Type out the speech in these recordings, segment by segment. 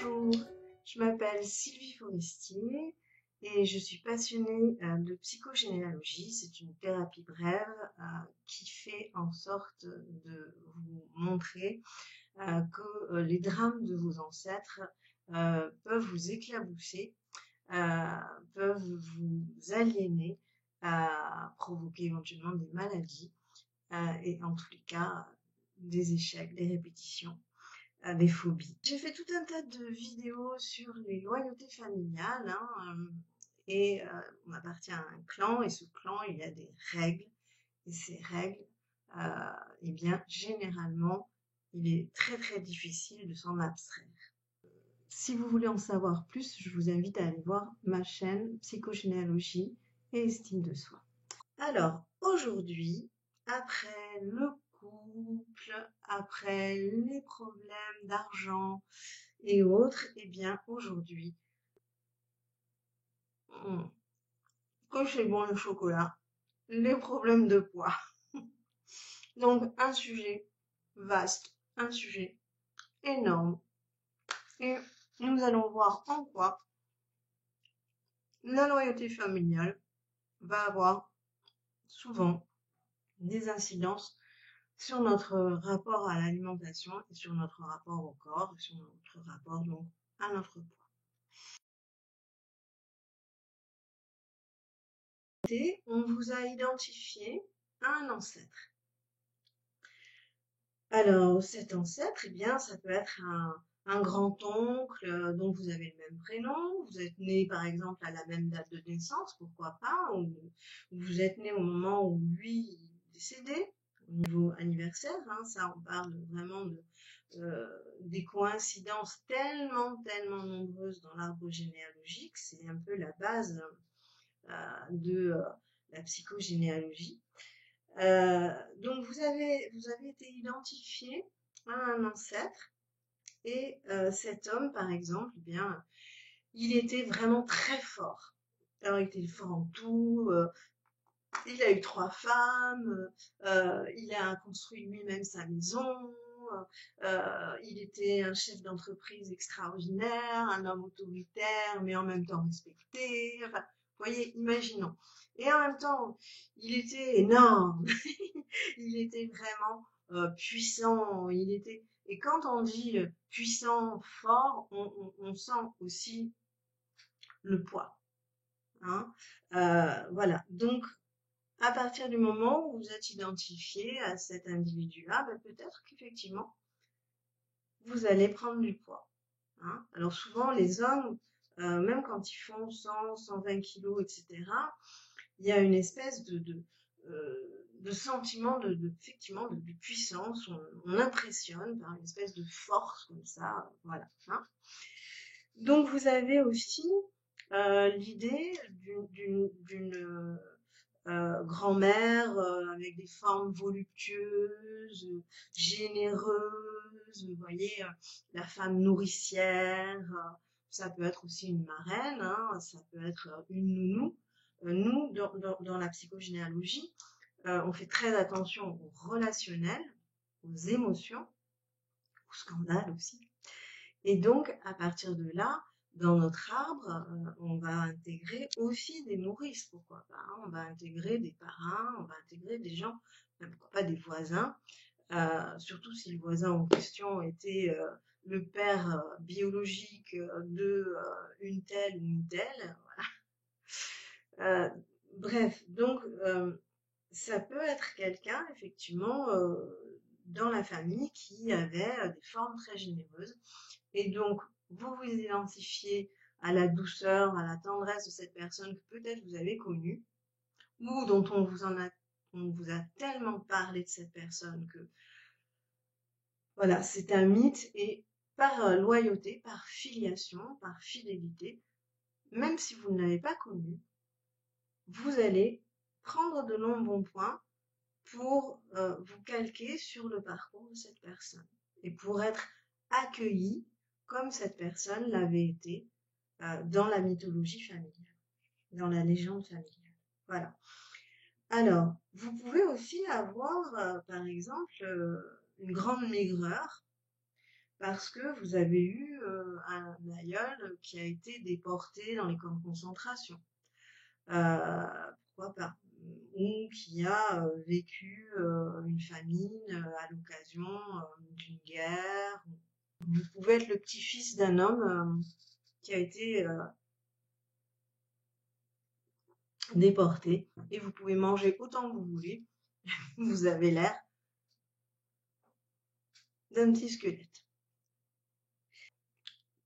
Bonjour, je m'appelle Sylvie Forestier et je suis passionnée de psychogénéalogie. C'est une thérapie brève qui fait en sorte de vous montrer que les drames de vos ancêtres peuvent vous éclabousser, peuvent vous aliéner, provoquer éventuellement des maladies et en tous les cas des échecs, des répétitions. Des phobies. J'ai fait tout un tas de vidéos sur les loyautés familiales et on appartient à un clan et ce clan il y a des règles et ces règles eh bien généralement il est très difficile de s'en abstraire. Si vous voulez en savoir plus, je vous invite à aller voir ma chaîne Psychogénéalogie et Estime de soi. Alors aujourd'hui, après le couple, après les problèmes d'argent et autres, eh bien aujourd'hui, comme c'est bon le chocolat, les problèmes de poids. Donc un sujet vaste, un sujet énorme. Et nous allons voir en quoi la loyauté familiale va avoir souvent des incidences sur notre rapport à l'alimentation et sur notre rapport au corps, et sur notre rapport donc à notre poids. On vous a identifié un ancêtre. Alors cet ancêtre, eh bien, ça peut être un grand-oncle dont vous avez le même prénom, vous êtes né par exemple à la même date de naissance, pourquoi pas, ou vous êtes né au moment où lui est décédé, au niveau anniversaire, ça on parle vraiment de des coïncidences tellement nombreuses dans l'arbre généalogique, c'est un peu la base de la psychogénéalogie. Donc vous avez été identifié à un ancêtre et cet homme par exemple, eh bien, il était vraiment très fort. Alors il était fort en tout, il a eu 3 femmes, il a construit lui-même sa maison, il était un chef d'entreprise extraordinaire, un homme autoritaire, mais en même temps respecté. Enfin, vous voyez, imaginons. Et en même temps, il était énorme, il était vraiment puissant, et quand on dit puissant, fort, on sent aussi le poids. Voilà, donc à partir du moment où vous êtes identifié à cet individu-là, peut-être qu'effectivement, vous allez prendre du poids. Alors souvent, les hommes, même quand ils font 100, 120 kilos, etc., il y a une espèce de sentiment effectivement, de puissance. On impressionne par une espèce de force comme ça. Voilà. Donc, vous avez aussi l'idée d'une grand-mère avec des formes voluptueuses, généreuses, vous voyez, la femme nourricière, ça peut être aussi une marraine, ça peut être une nounou. Nous, dans la psychogénéalogie, on fait très attention au relationnel, aux émotions, au scandale aussi. Et donc, à partir de là, dans notre arbre, on va intégrer aussi des nourrices, pourquoi pas. On va intégrer des parrains, on va intégrer des gens, pourquoi pas des voisins, surtout si le voisin en question était le père biologique de une telle ou une telle. Voilà. Bref, donc ça peut être quelqu'un, effectivement, dans la famille qui avait des formes très généreuses. Et donc, vous vous identifiez à la douceur, à la tendresse de cette personne que peut-être vous avez connue, ou dont on vous a tellement parlé de cette personne que, voilà, c'est un mythe, et par loyauté, par filiation, par fidélité, même si vous ne l'avez pas connu, vous allez prendre de longs bons points pour vous calquer sur le parcours de cette personne et pour être accueilli comme cette personne l'avait été dans la mythologie familiale, dans la légende familiale. Voilà. Alors, vous pouvez aussi avoir, par exemple, une grande maigreur, parce que vous avez eu un aïeul qui a été déporté dans les camps de concentration. Pourquoi pas? Ou qui a vécu une famine à l'occasion d'une guerre. Vous pouvez être le petit-fils d'un homme qui a été déporté et vous pouvez manger autant que vous voulez. Vous avez l'air d'un petit squelette.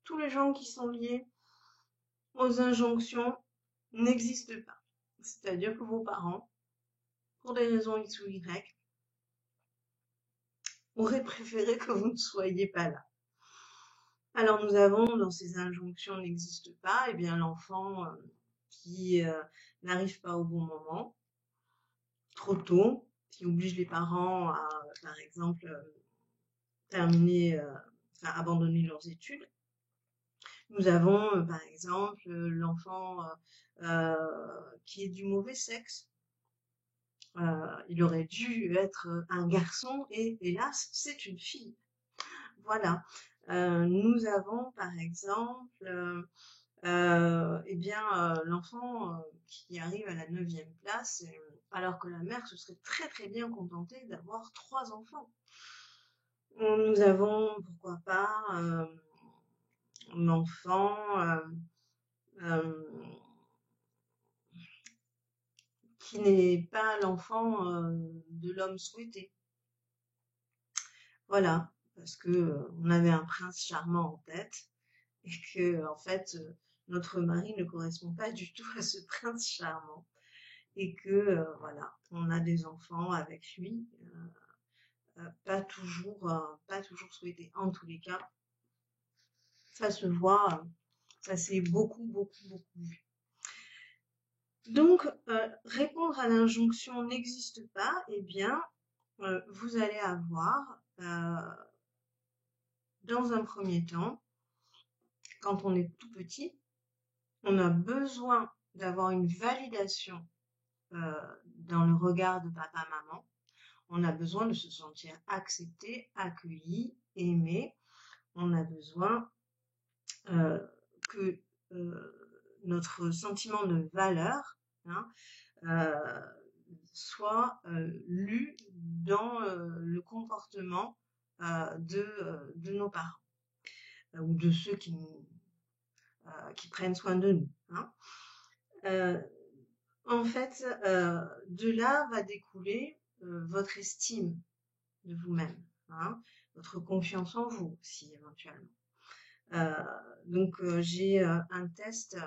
Tous les gens qui sont liés aux injonctions n'existent pas. C'est-à-dire que vos parents, pour des raisons X ou Y, auraient préféré que vous ne soyez pas là. Alors nous avons, dans ces injonctions n'existent pas, et bien l'enfant qui n'arrive pas au bon moment, trop tôt, qui oblige les parents à, par exemple, abandonner leurs études. Nous avons, par exemple, l'enfant qui est du mauvais sexe. Il aurait dû être un garçon et hélas, c'est une fille. Voilà. Nous avons, par exemple, l'enfant qui arrive à la 9e place, alors que la mère se serait très très bien contentée d'avoir 3 enfants. Nous avons, pourquoi pas, l'enfant qui n'est pas l'enfant de l'homme souhaité. Voilà, parce que on avait un prince charmant en tête et que en fait notre mari ne correspond pas du tout à ce prince charmant et que voilà, on a des enfants avec lui, pas toujours souhaités. En tous les cas, ça se voit, ça s'est beaucoup vu. Donc, répondre à l'injonction n'existe pas, eh bien, vous allez avoir, dans un premier temps, quand on est tout petit, on a besoin d'avoir une validation dans le regard de papa-maman. On a besoin de se sentir accepté, accueilli, aimé. On a besoin que notre sentiment de valeur soit lu dans le comportement de nos parents ou de ceux qui prennent soin de nous. En fait, de là va découler votre estime de vous-même, votre confiance en vous aussi éventuellement. Donc j'ai un test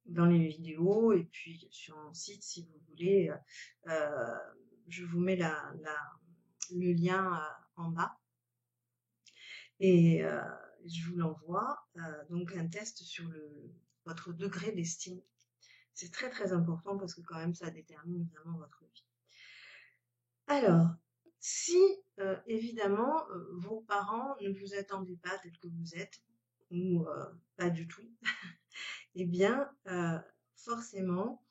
dans les vidéos et puis sur mon site si vous voulez, je vous mets le lien en bas et je vous l'envoie. Donc un test sur votre degré d'estime. C'est très très important parce que quand même ça détermine vraiment votre vie. Alors, si évidemment vos parents ne vous attendaient pas tel que vous êtes ou pas du tout, eh bien forcément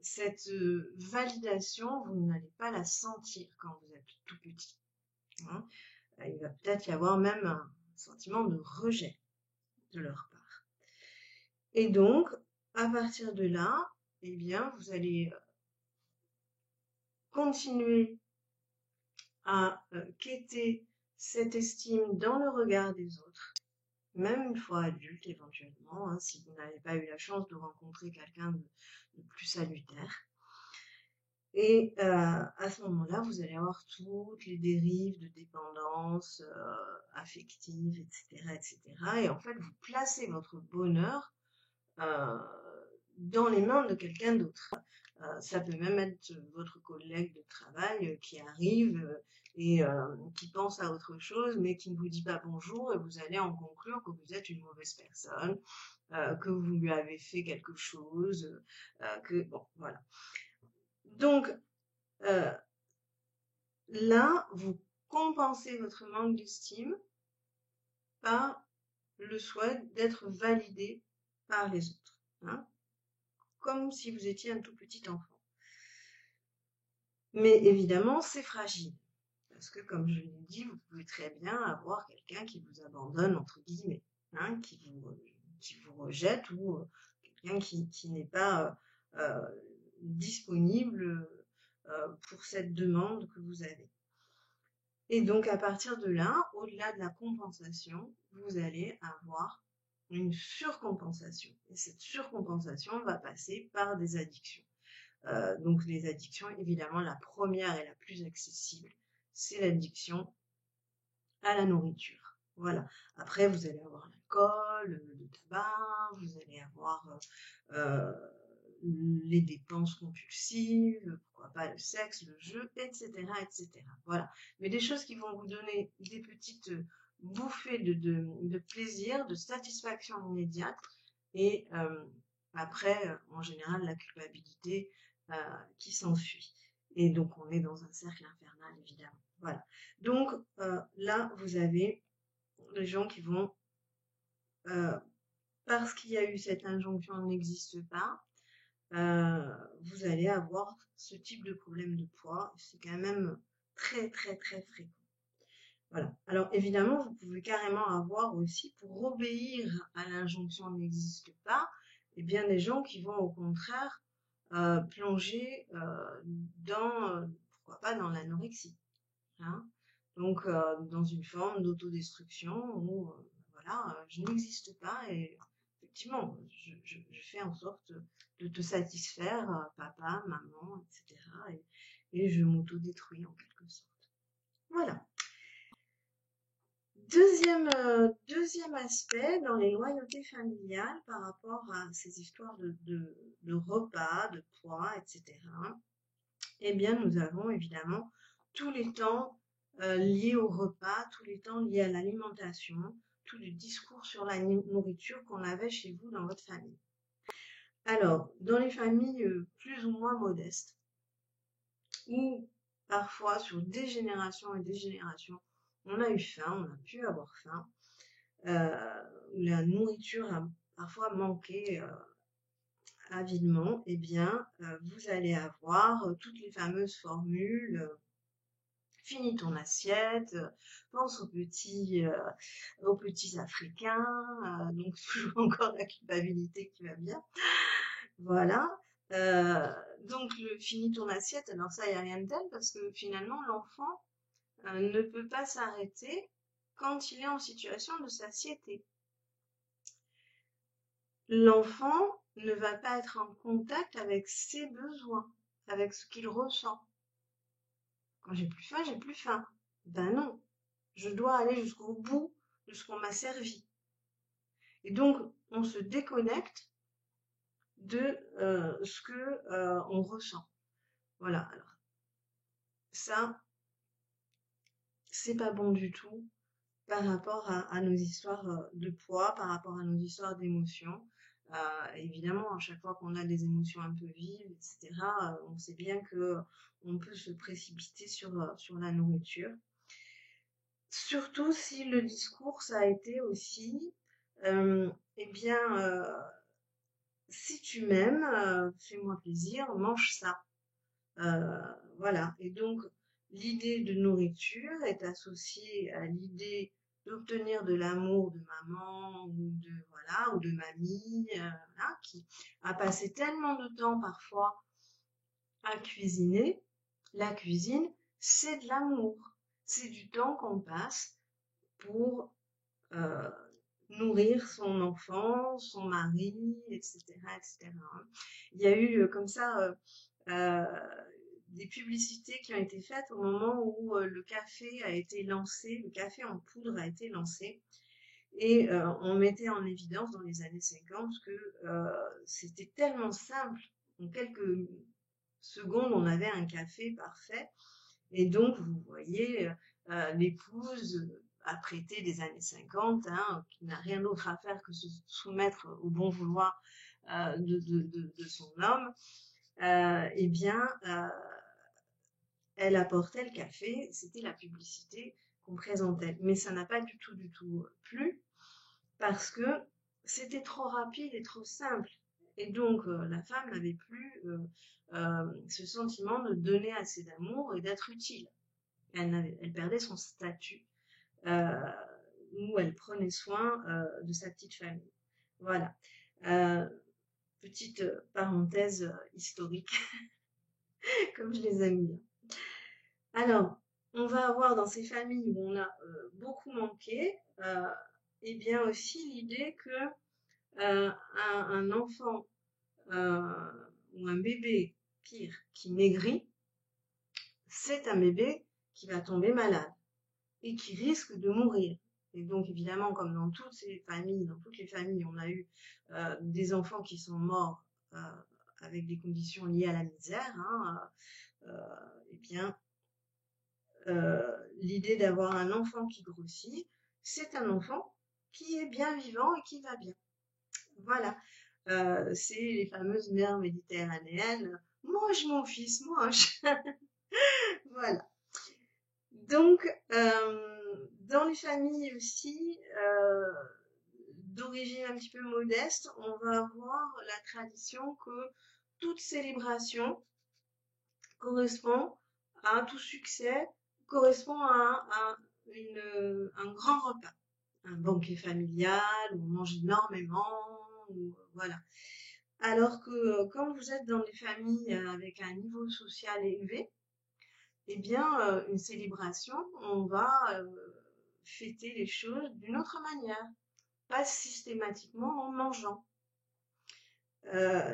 cette validation, vous n'allez pas la sentir quand vous êtes tout petit. Il va peut-être y avoir même un sentiment de rejet de leur part. Et donc, à partir de là, eh bien, vous allez continuer à quêter cette estime dans le regard des autres, même une fois adulte éventuellement, si vous n'avez pas eu la chance de rencontrer quelqu'un de plus salutaire. Et à ce moment-là, vous allez avoir toutes les dérives de dépendance affective, etc., etc. Et en fait, vous placez votre bonheur dans les mains de quelqu'un d'autre. Ça peut même être votre collègue de travail qui arrive et qui pense à autre chose, mais qui ne vous dit pas bonjour, et vous allez en conclure que vous êtes une mauvaise personne, que vous lui avez fait quelque chose, bon, voilà. Donc, là, vous compensez votre manque d'estime par le souhait d'être validé par les autres, comme si vous étiez un tout petit enfant. Mais évidemment, c'est fragile, Parce que, comme je l'ai dit, vous pouvez très bien avoir quelqu'un qui vous abandonne, entre guillemets, hein, qui vous rejette, ou quelqu'un qui n'est pas disponible pour cette demande que vous avez. Et donc, à partir de là, au-delà de la compensation, vous allez avoir une surcompensation. Et cette surcompensation va passer par des addictions. Donc, les addictions, évidemment, la première et la plus accessible, c'est l'addiction à la nourriture. Voilà. Après, vous allez avoir l'alcool, le tabac, vous allez avoir les dépenses compulsives, pourquoi pas le sexe, le jeu, etc., etc. Voilà. Mais des choses qui vont vous donner des petites bouffées de plaisir, de satisfaction immédiate, et après, en général, la culpabilité qui s'ensuit. Et donc, on est dans un cercle infernal, évidemment. Voilà. Donc, là, vous avez les gens qui vont, parce qu'il y a eu cette injonction n'existe pas, vous allez avoir ce type de problème de poids. C'est quand même très, très, très fréquent. Voilà. Alors, évidemment, vous pouvez carrément avoir aussi, pour obéir à l'injonction n'existe pas, eh bien, des gens qui vont, au contraire, plonger dans, pourquoi pas, dans l'anorexie. Hein. Donc, dans une forme d'autodestruction où, voilà, je n'existe pas et effectivement, je fais en sorte de te satisfaire, papa, maman, etc. Et je m'autodétruis en quelque sorte. Voilà. Deuxième aspect dans les loyautés familiales par rapport à ces histoires de repas, de poids, etc. Eh bien, nous avons évidemment tous les temps liés au repas, tous les temps liés à l'alimentation, tout le discours sur la nourriture qu'on avait chez vous dans votre famille. Alors, dans les familles plus ou moins modestes, ou parfois sur des générations et des générations, on a eu faim, on a pu avoir faim, la nourriture a parfois manqué avidement, eh bien, vous allez avoir toutes les fameuses formules finis ton assiette, pense aux petits Africains, donc toujours encore la culpabilité qui va bien. Voilà. Donc le finis ton assiette, alors ça, il n'y a rien de tel parce que finalement, l'enfant ne peut pas s'arrêter quand il est en situation de satiété. L'enfant ne va pas être en contact avec ses besoins, avec ce qu'il ressent. Quand j'ai plus faim, j'ai plus faim. Ben non, je dois aller jusqu'au bout de ce qu'on m'a servi. Et donc, on se déconnecte de ce que on ressent. Voilà, alors ça, c'est pas bon du tout par rapport à nos histoires de poids, par rapport à nos histoires d'émotions. Évidemment, à chaque fois qu'on a des émotions un peu vives, etc., on sait bien que on peut se précipiter sur la nourriture. Surtout si le discours, ça a été aussi, eh bien, si tu m'aimes, fais-moi plaisir, mange ça. Voilà. Et donc, l'idée de nourriture est associée à l'idée d'obtenir de l'amour de maman ou de mamie, voilà, qui a passé tellement de temps parfois à cuisiner. La cuisine, c'est de l'amour. C'est du temps qu'on passe pour nourrir son enfant, son mari, etc., etc. Il y a eu comme ça des publicités qui ont été faites au moment où le café a été lancé, le café en poudre a été lancé, et on mettait en évidence dans les années 50 que c'était tellement simple, en quelques secondes on avait un café parfait, et donc vous voyez l'épouse apprêtée des années 50, hein, qui n'a rien d'autre à faire que se soumettre au bon vouloir de son homme, eh bien, elle apportait le café, c'était la publicité qu'on présentait. Mais ça n'a pas du tout plu parce que c'était trop rapide et trop simple. Et donc, la femme n'avait plus ce sentiment de donner assez d'amour et d'être utile. Elle perdait son statut, où elle prenait soin de sa petite famille. Voilà. Petite parenthèse historique, comme je les aime bien. Alors, on va avoir dans ces familles où on a beaucoup manqué, et bien aussi l'idée que un enfant ou un bébé, pire, qui maigrit, c'est un bébé qui va tomber malade et qui risque de mourir. Et donc, évidemment, comme dans toutes les familles, on a eu des enfants qui sont morts avec des conditions liées à la misère, hein, eh bien, l'idée d'avoir un enfant qui grossit, c'est un enfant qui est bien vivant et qui va bien. Voilà. C'est les fameuses mères méditerranéennes. Mange mon fils, mange. Voilà. Donc, dans les familles aussi d'origine un petit peu modeste, on va avoir la tradition que toute célébration correspond à tout succès, correspond à un grand repas, un banquet familial où on mange énormément, voilà. Alors que quand vous êtes dans des familles avec un niveau social élevé, eh bien, une célébration, on va fêter les choses d'une autre manière, pas systématiquement en mangeant.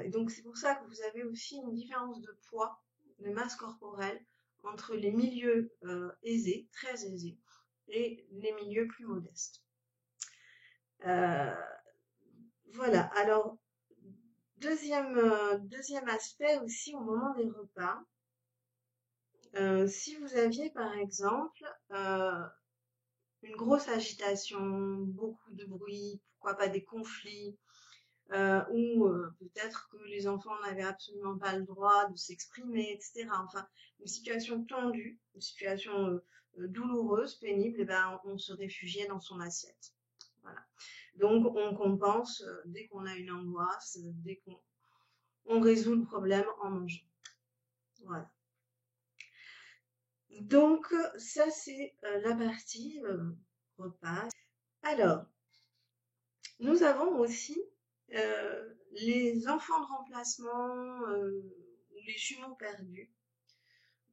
Donc c'est pour ça que vous avez aussi une différence de poids, de masse corporelle, entre les milieux aisés, très aisés, et les milieux plus modestes. Voilà, alors, deuxième aspect aussi au moment des repas. Si vous aviez par exemple une grosse agitation, beaucoup de bruit, pourquoi pas des conflits, ou peut-être que les enfants n'avaient absolument pas le droit de s'exprimer, etc. Enfin, une situation tendue, une situation douloureuse, pénible, et ben, on se réfugiait dans son assiette. Voilà. Donc, on compense dès qu'on a une angoisse, dès qu'on résout le problème en mangeant. Voilà. Donc, ça, c'est la partie repas. Alors, nous avons aussi les enfants de remplacement ou les jumeaux perdus.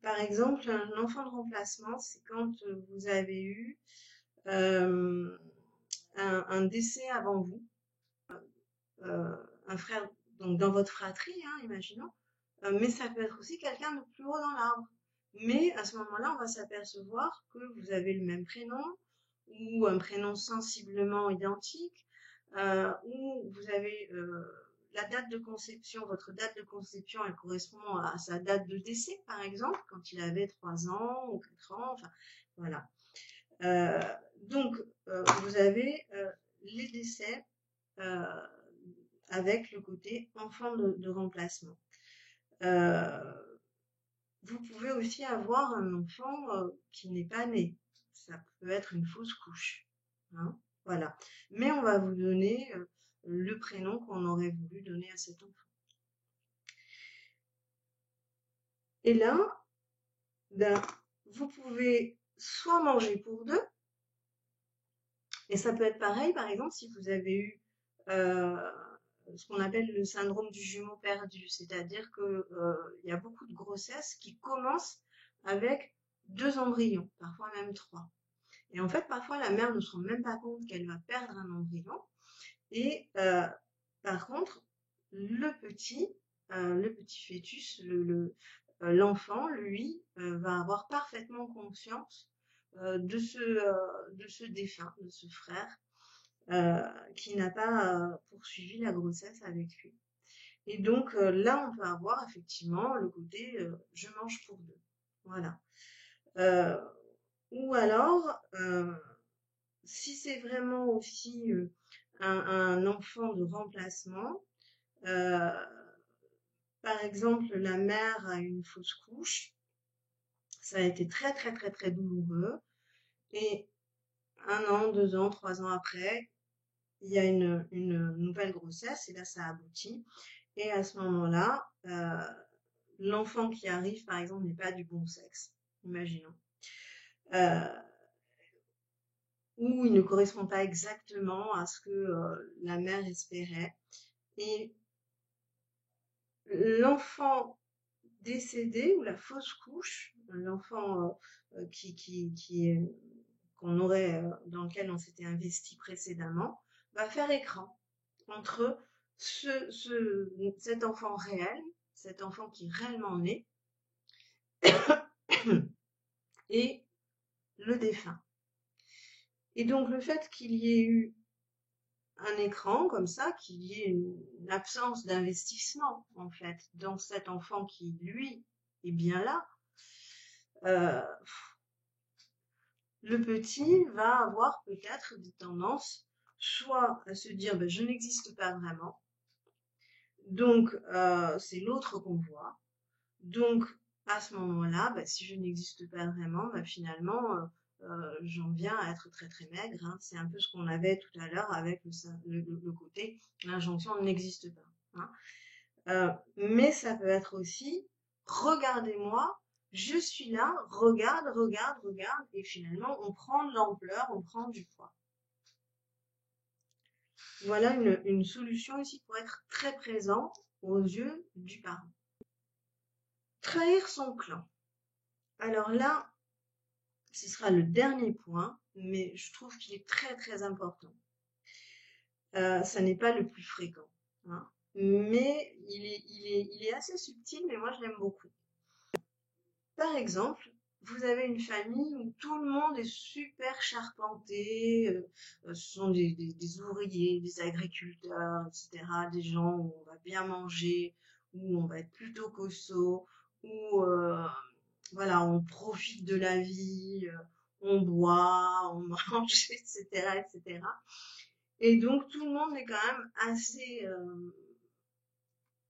Par exemple, un enfant de remplacement, c'est quand vous avez eu un décès avant vous, un frère, donc dans votre fratrie, hein, imaginons, mais ça peut être aussi quelqu'un de plus haut dans l'arbre. Mais à ce moment-là, on va s'apercevoir que vous avez le même prénom ou un prénom sensiblement identique, ou vous avez la date de conception, votre date de conception, elle correspond à sa date de décès, par exemple, quand il avait 3 ans ou 4 ans, enfin, voilà. Donc, vous avez les décès avec le côté enfant de remplacement. Vous pouvez aussi avoir un enfant qui n'est pas né. Ça peut être une fausse couche. Hein, voilà. Mais on va vous donner le prénom qu'on aurait voulu donner à cet enfant. Et là, ben, vous pouvez soit manger pour deux, et ça peut être pareil, par exemple, si vous avez eu ce qu'on appelle le syndrome du jumeau perdu, c'est-à-dire que il y a beaucoup de grossesses qui commencent avec 2 embryons, parfois même 3. Et en fait, parfois, la mère ne se rend même pas compte qu'elle va perdre un embryon. Et par contre, le petit fœtus, l'enfant, lui, va avoir parfaitement conscience de ce défunt, de ce frère, qui n'a pas poursuivi la grossesse avec lui. Et donc là, on peut avoir effectivement le côté je mange pour deux. Voilà. Ou alors, si c'est vraiment aussi un enfant de remplacement, par exemple, la mère a une fausse couche, ça a été très très très très douloureux, et 1 an, 2 ans, 3 ans après, il y a une nouvelle grossesse, et là ça aboutit, et à ce moment-là, l'enfant qui arrive, par exemple, n'est pas du bon sexe, imaginons. euh, ou il ne correspond pas exactement à ce que la mère espérait. Et l'enfant décédé ou la fausse couche, l'enfant qu'on aurait, dans lequel on s'était investi précédemment, va faire écran entre cet enfant réel, cet enfant qui est réellement né, et le défunt. Et donc le fait qu'il y ait eu un écran comme ça, qu'il y ait une absence d'investissement en fait dans cet enfant qui lui est bien là, euh, le petit va avoir peut-être des tendances soit à se dire ben, je n'existe pas vraiment, donc c'est l'autre qu'on voit, donc à ce moment-là, ben, si je n'existe pas vraiment, ben, finalement j'en viens à être très très maigre, hein. C'est un peu ce qu'on avait tout à l'heure avec le côté l'injonction n'existe pas, hein. Mais ça peut être aussi regardez-moi, je suis là, regarde, regarde, regarde, et finalement on prend de l'ampleur, on prend du poids. Voilà une solution ici pour être très présent aux yeux du parent. Trahir son clan. Alors là, ce sera le dernier point, mais je trouve qu'il est très très important. Ça n'est pas le plus fréquent, hein, mais il est assez subtil, mais moi je l'aime beaucoup. Par exemple, vous avez une famille où tout le monde est super charpenté, ce sont des ouvriers, des agriculteurs, etc., des gens où on va bien manger, où on va être plutôt costaud, où voilà, on profite de la vie, on boit, on mange, etc., etc. Et donc tout le monde est quand même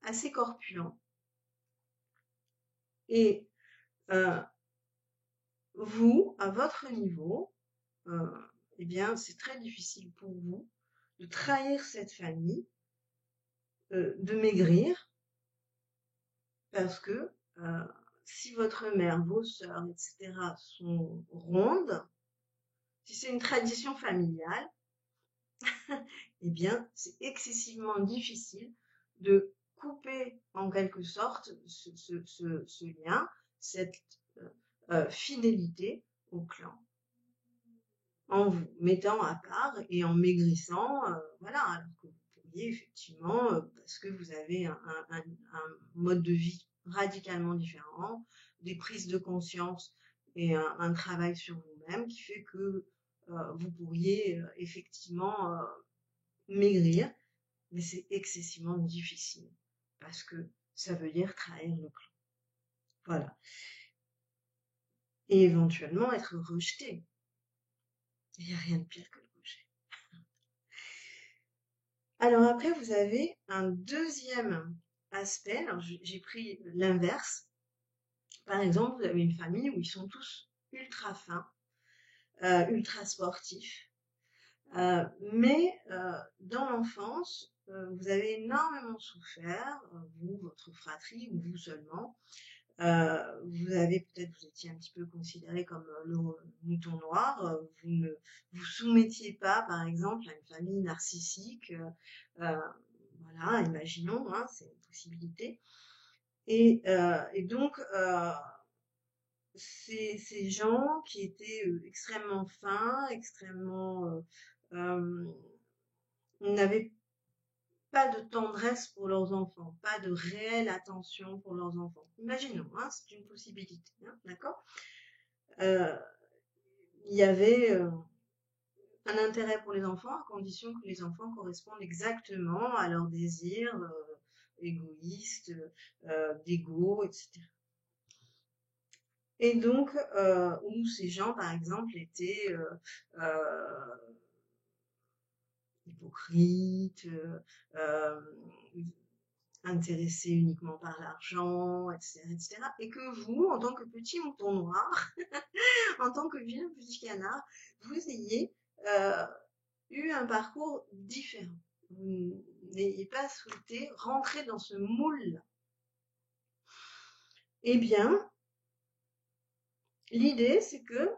assez corpulent. Et euh, vous, à votre niveau, eh bien, c'est très difficile pour vous de trahir cette famille, de maigrir, parce que si votre mère, vos sœurs, etc. sont rondes, si c'est une tradition familiale, eh bien, c'est excessivement difficile de couper en quelque sorte ce lien, cette fidélité au clan, en vous mettant à part et en maigrissant, voilà, alors que vous pourriez effectivement, parce que vous avez un mode de vie radicalement différent, des prises de conscience et un travail sur vous-même qui fait que vous pourriez effectivement maigrir, mais c'est excessivement difficile parce que ça veut dire trahir le clan. Voilà. Et éventuellement être rejeté. Il n'y a rien de pire que le rejet. Alors après, vous avez un deuxième aspect. Alors j'ai pris l'inverse. Par exemple, vous avez une famille où ils sont tous ultra fins, ultra sportifs. Mais dans l'enfance, vous avez énormément souffert, vous, votre fratrie ou vous seulement. Vous avez peut-être, vous étiez un petit peu considéré comme le mouton noir, vous ne vous soumettiez pas, par exemple, à une famille narcissique, voilà, imaginons, hein, c'est une possibilité. Et donc, ces gens qui étaient extrêmement fins, extrêmement, n'avaient pas de tendresse pour leurs enfants, pas de réelle attention pour leurs enfants. Imaginons, hein, c'est une possibilité, hein, d'accord? Il y avait un intérêt pour les enfants à condition que les enfants correspondent exactement à leurs désirs égoïstes, d'ego, etc. Et donc, où ces gens, par exemple, étaient hypocrites, intéressés uniquement par l'argent, etc., etc. Et que vous, en tant que petit mouton noir, en tant que vilain petit canard, vous ayez eu un parcours différent. Vous n'ayez pas souhaité rentrer dans ce moule. Eh bien, l'idée, c'est que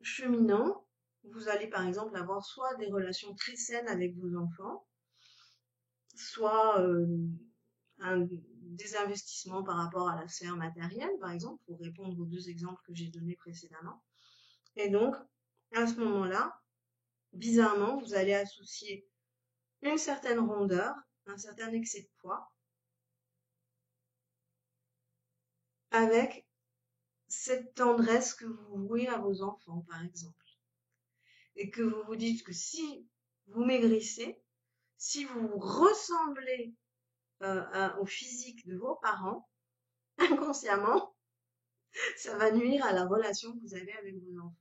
cheminant, vous allez par exemple avoir soit des relations très saines avec vos enfants, soit des investissements par rapport à la sphère matérielle, par exemple, pour répondre aux 2 exemples que j'ai donnés précédemment. Et donc, à ce moment-là, bizarrement, vous allez associer une certaine rondeur, un certain excès de poids, avec cette tendresse que vous vouez à vos enfants, par exemple. Et que vous vous dites que si vous maigrissez, si vous ressemblez au physique de vos parents, inconsciemment, ça va nuire à la relation que vous avez avec vos enfants.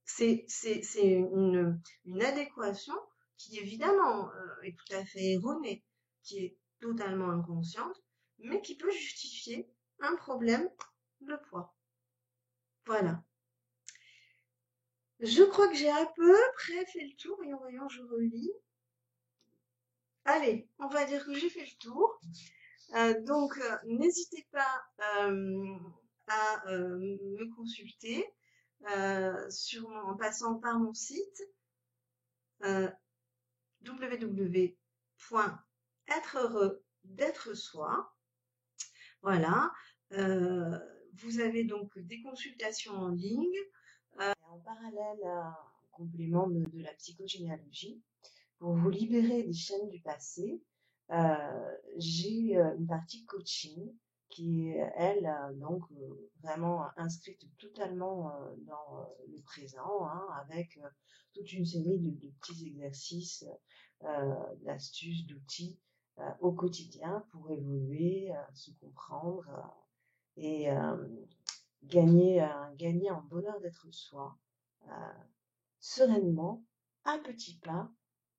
C'est une adéquation qui évidemment est tout à fait erronée, qui est totalement inconsciente, mais qui peut justifier un problème de poids. Voilà. Je crois que j'ai à peu près fait le tour. Voyons, je relis. Allez, on va dire que j'ai fait le tour. Donc, n'hésitez pas à me consulter en passant par mon site www.être heureux d'être soi. Voilà. Vous avez donc des consultations en ligne. En parallèle, en complément de la psychogénéalogie, pour vous libérer des chaînes du passé, j'ai une partie coaching qui est, elle, donc vraiment inscrite totalement dans le présent, hein, avec toute une série de petits exercices, d'astuces, d'outils au quotidien pour évoluer, se comprendre et gagner en bonheur d'être soi, sereinement, à petits pas,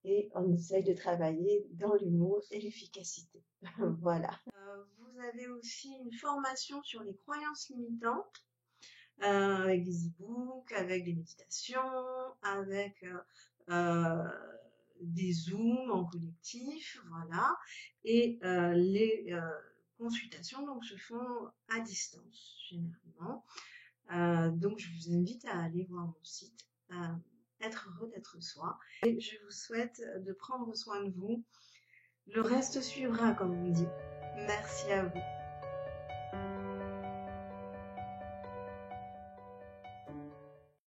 et on essaye de travailler dans l'humour et l'efficacité. Voilà. Vous avez aussi une formation sur les croyances limitantes, avec des e-books, avec des méditations, avec des zooms en collectif, voilà. Et les consultations donc se font à distance généralement. Donc je vous invite à aller voir mon site, être heureux d'être soi. Et je vous souhaite de prendre soin de vous. Le reste suivra, comme on dit. Merci à vous.